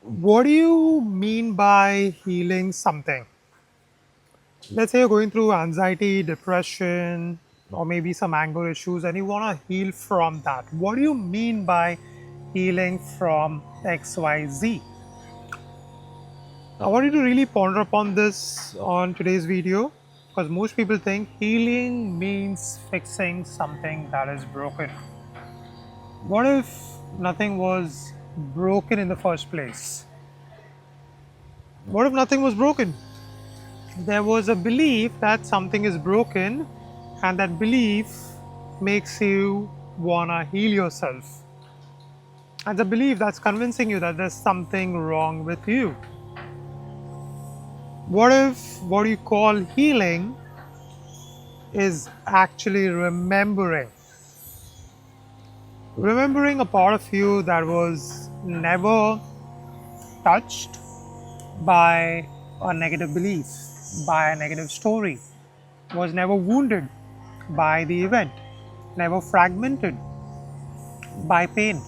What do you mean by healing something? Let's say you're going through anxiety, depression, or maybe some anger issues, and you want to heal from that. What do you mean by healing from XYZ? I want you to really ponder upon this on today's video because most people think healing means fixing something that is broken. What if nothing was broken in the first place? What if nothing was broken? There was a belief that something is broken, and that belief makes you wanna heal yourself. And the belief that's convincing you that there's something wrong with you. What if what you call healing is actually remembering? Remembering a part of you that was never touched by a negative belief, by a negative story, was never wounded by the event, never fragmented by pain.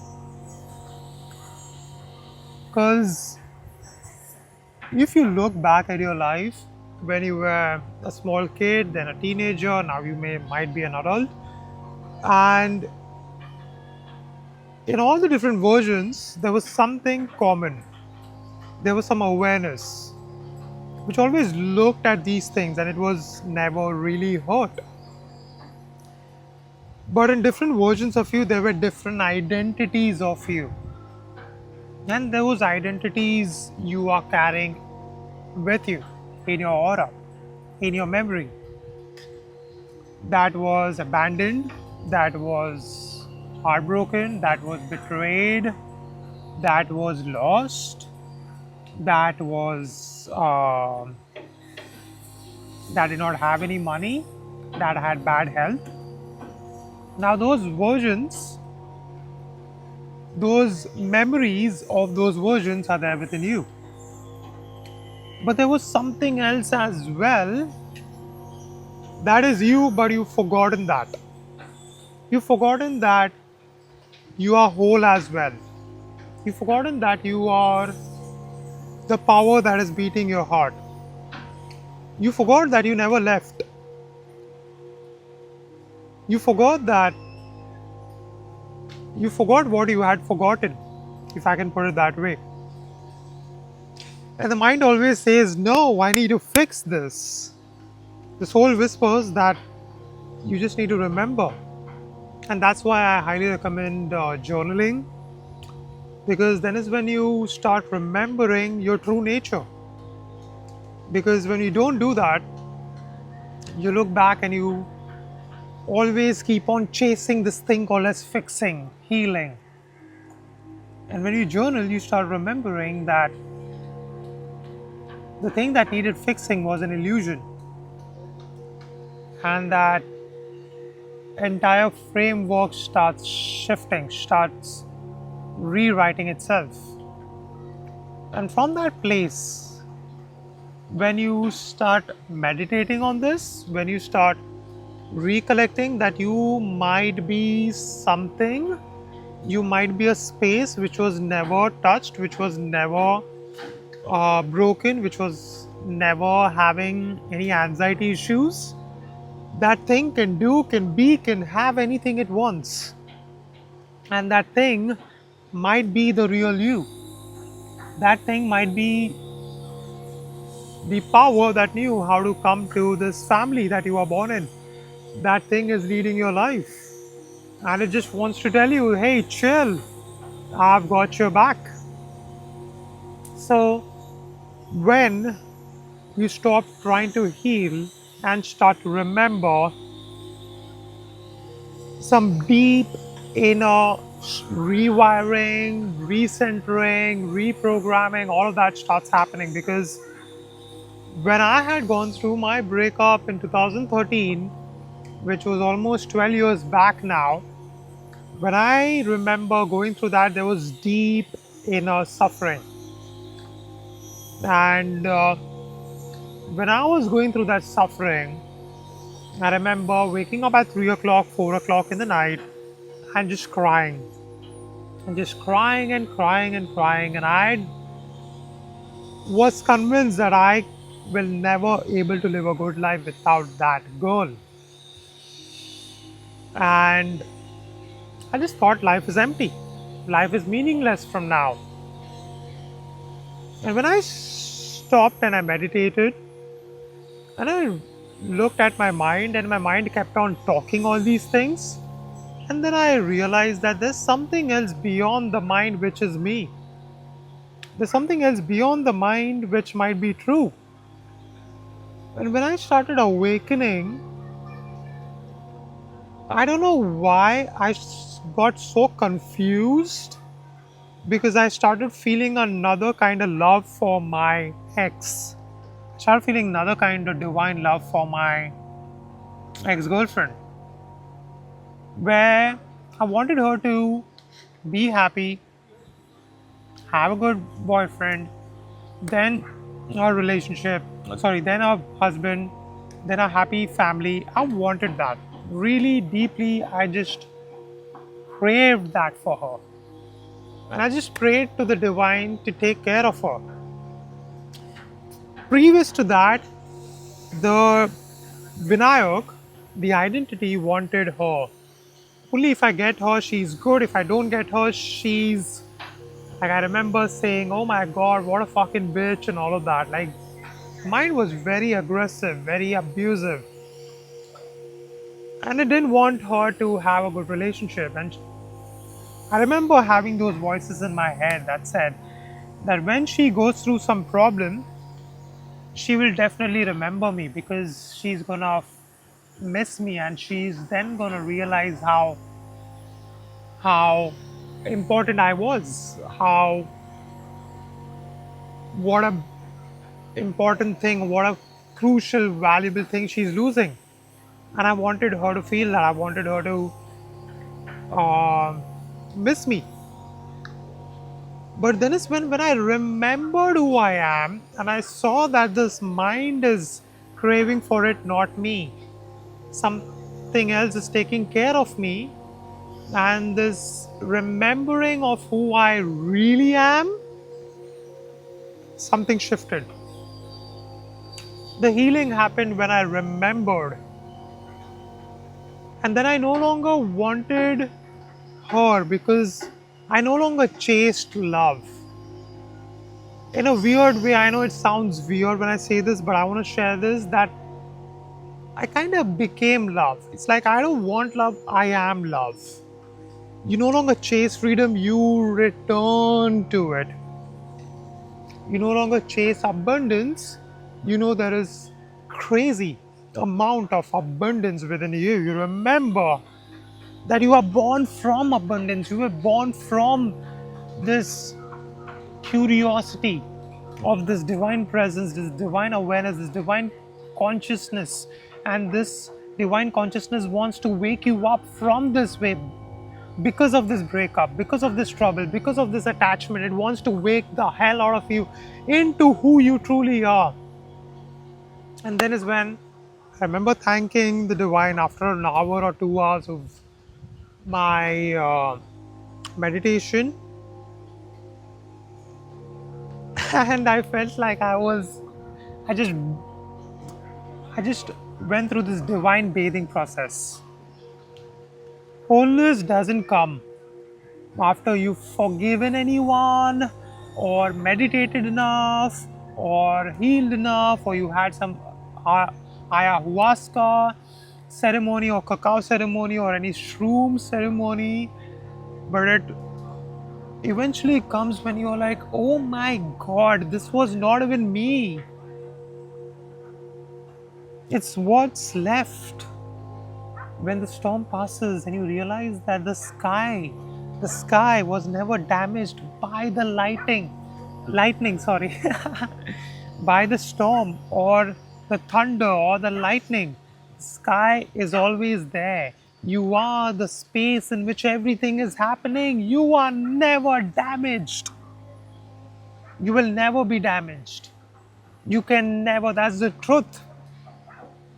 Because if you look back at your life when you were a small kid, then a teenager, now you might be an adult, and in all the different versions, there was something common. There was some awareness which always looked at these things and it was never really hurt. But in different versions of you, there were different identities of you. And those identities you are carrying with you in your aura, in your memory. That was abandoned, that was heartbroken, that was betrayed, that was lost, that was that did not have any money, that had bad health. Now those versions, those memories of those versions are there within you. But there was something else as well that is you, but you've forgotten that. You've forgotten that you are whole as well. You've forgotten that you are the power that is beating your heart. You forgot that you never left. You forgot that you forgot what you had forgotten, if I can put it that way. And the mind always says, no, I need to fix this. The soul whispers that you just need to remember. And that's why I highly recommend journaling, because then is when you start remembering your true nature. Because when you don't do that, you look back and you always keep on chasing this thing called as fixing, healing. And when you journal, you start remembering that the thing that needed fixing was an illusion. And that entire framework starts shifting, starts rewriting itself. And from that place, when you start meditating on this, when you start recollecting that you might be something, you might be a space which was never touched, which was never broken, which was never having any anxiety issues, that thing can do, can be, can have anything it wants. And that thing might be the real you. That thing might be the power that knew how to come to this family that you are born in. That thing is leading your life. And it just wants to tell you, hey, chill, I've got your back. So when you stop trying to heal and start to remember some deep inner rewiring, recentering, reprogramming, all of that starts happening. Because when I had gone through my breakup in 2013, which was almost 12 years back now, when I remember going through that, there was deep inner suffering. And when I was going through that suffering, I remember waking up at 3 o'clock, 4 o'clock in the night and just crying. And just crying and crying and crying. And I'd was convinced that I will never able to live a good life without that girl. And I just thought life is empty. Life is meaningless from now. And when I stopped and I meditated and I looked at my mind, and my mind kept on talking all these things, and then I realized that there's something else beyond the mind which is me. There's something else beyond the mind which might be true. And when I started awakening, I don't know why got so confused, because I started feeling another kind of love for my ex. I started feeling another kind of divine love for my ex girlfriend, where I wanted her to be happy, have a good boyfriend, then our relationship, sorry, then our husband, then a happy family. I wanted that really deeply. I just craved that for her. And I just prayed to the divine to take care of her. Previous to that, the Vinayak, the identity, wanted her. Only if I get her, she's good. If I don't get her, she's like, I remember saying, oh my god, what a fucking bitch, and all of that. Like, mine was very aggressive, very abusive. And I didn't want her to have a good relationship. And I remember having those voices in my head that said that when she goes through some problem, she will definitely remember me, because she's gonna miss me, and she's then gonna realize how important I was, how what a important thing, what a crucial, valuable thing she's losing. And I wanted her to feel that. I wanted her to uh, miss me. But then is when I remembered who I am, and I saw that this mind is craving for it, not me. Something else is taking care of me, and this remembering of who I really am, something shifted. The healing happened when I remembered. And then I no longer wanted her, because I no longer chased love. In a weird way, I know it sounds weird when I say this, but I want to share this, that I kind of became love. It's like I don't want love, I am love. You no longer chase freedom, you return to it. You no longer chase abundance, you know there is crazy amount of abundance within you. You remember that you are born from abundance, you were born from this curiosity of this divine presence, this divine awareness, this divine consciousness. And this divine consciousness wants to wake you up from this way. Because of this breakup, because of this trouble, because of this attachment, it wants to wake the hell out of you into who you truly are. And then is when I remember thanking the divine after an hour or 2 hours of my meditation. And I felt like I just I just went through this divine bathing process. Wholeness doesn't come after you've forgiven anyone, or meditated enough, or healed enough, or you had some ayahuasca ceremony, or cacao ceremony, or any shroom ceremony. But it eventually comes when you're like, oh my god, this was not even me. It's what's left. When the storm passes and you realize that the sky was never damaged by the lightning, sorry, by the storm or the thunder or the lightning. Sky is always there. You are the space in which everything is happening. You are never damaged. You will never be damaged. You can never, that's the truth.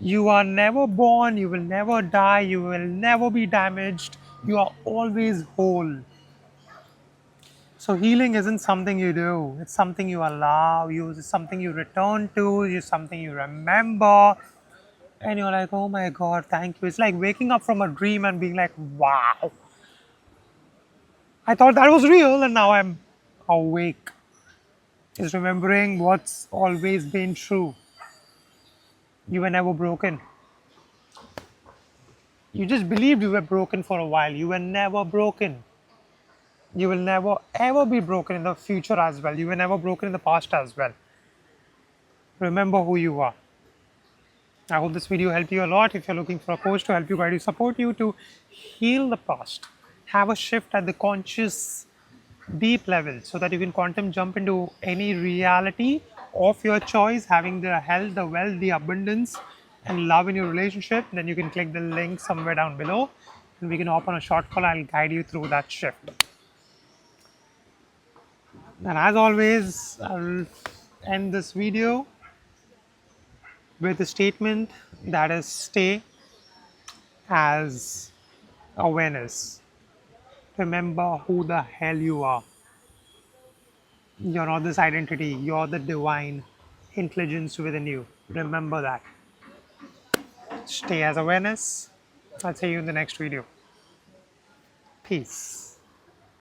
You are never born, you will never die, you will never be damaged. You are always whole. So healing isn't something you do, it's something you allow, it's something you return to, it's something you remember, and you're like, oh my god, thank you. It's like waking up from a dream and being like, wow, I thought that was real and now I'm awake. Is remembering what's always been true. You were never broken. You just believed you were broken for a while. You were never broken. You will never ever be broken in the future as well. You were never broken in the past as well. Remember who you are. I hope this video helped you a lot. If you're looking for a coach to help you, guide you, support you to heal the past, have a shift at the conscious deep level so that you can quantum jump into any reality of your choice, having the health, the wealth, the abundance, and love in your relationship, then you can click the link somewhere down below and we can hop on a short call. I'll guide you through that shift. And as always, I'll end this video with a statement that is stay as awareness. Remember who the hell you are. You're not this identity, you're the divine intelligence within you. Remember that. Stay as awareness. I'll see you in the next video. Peace.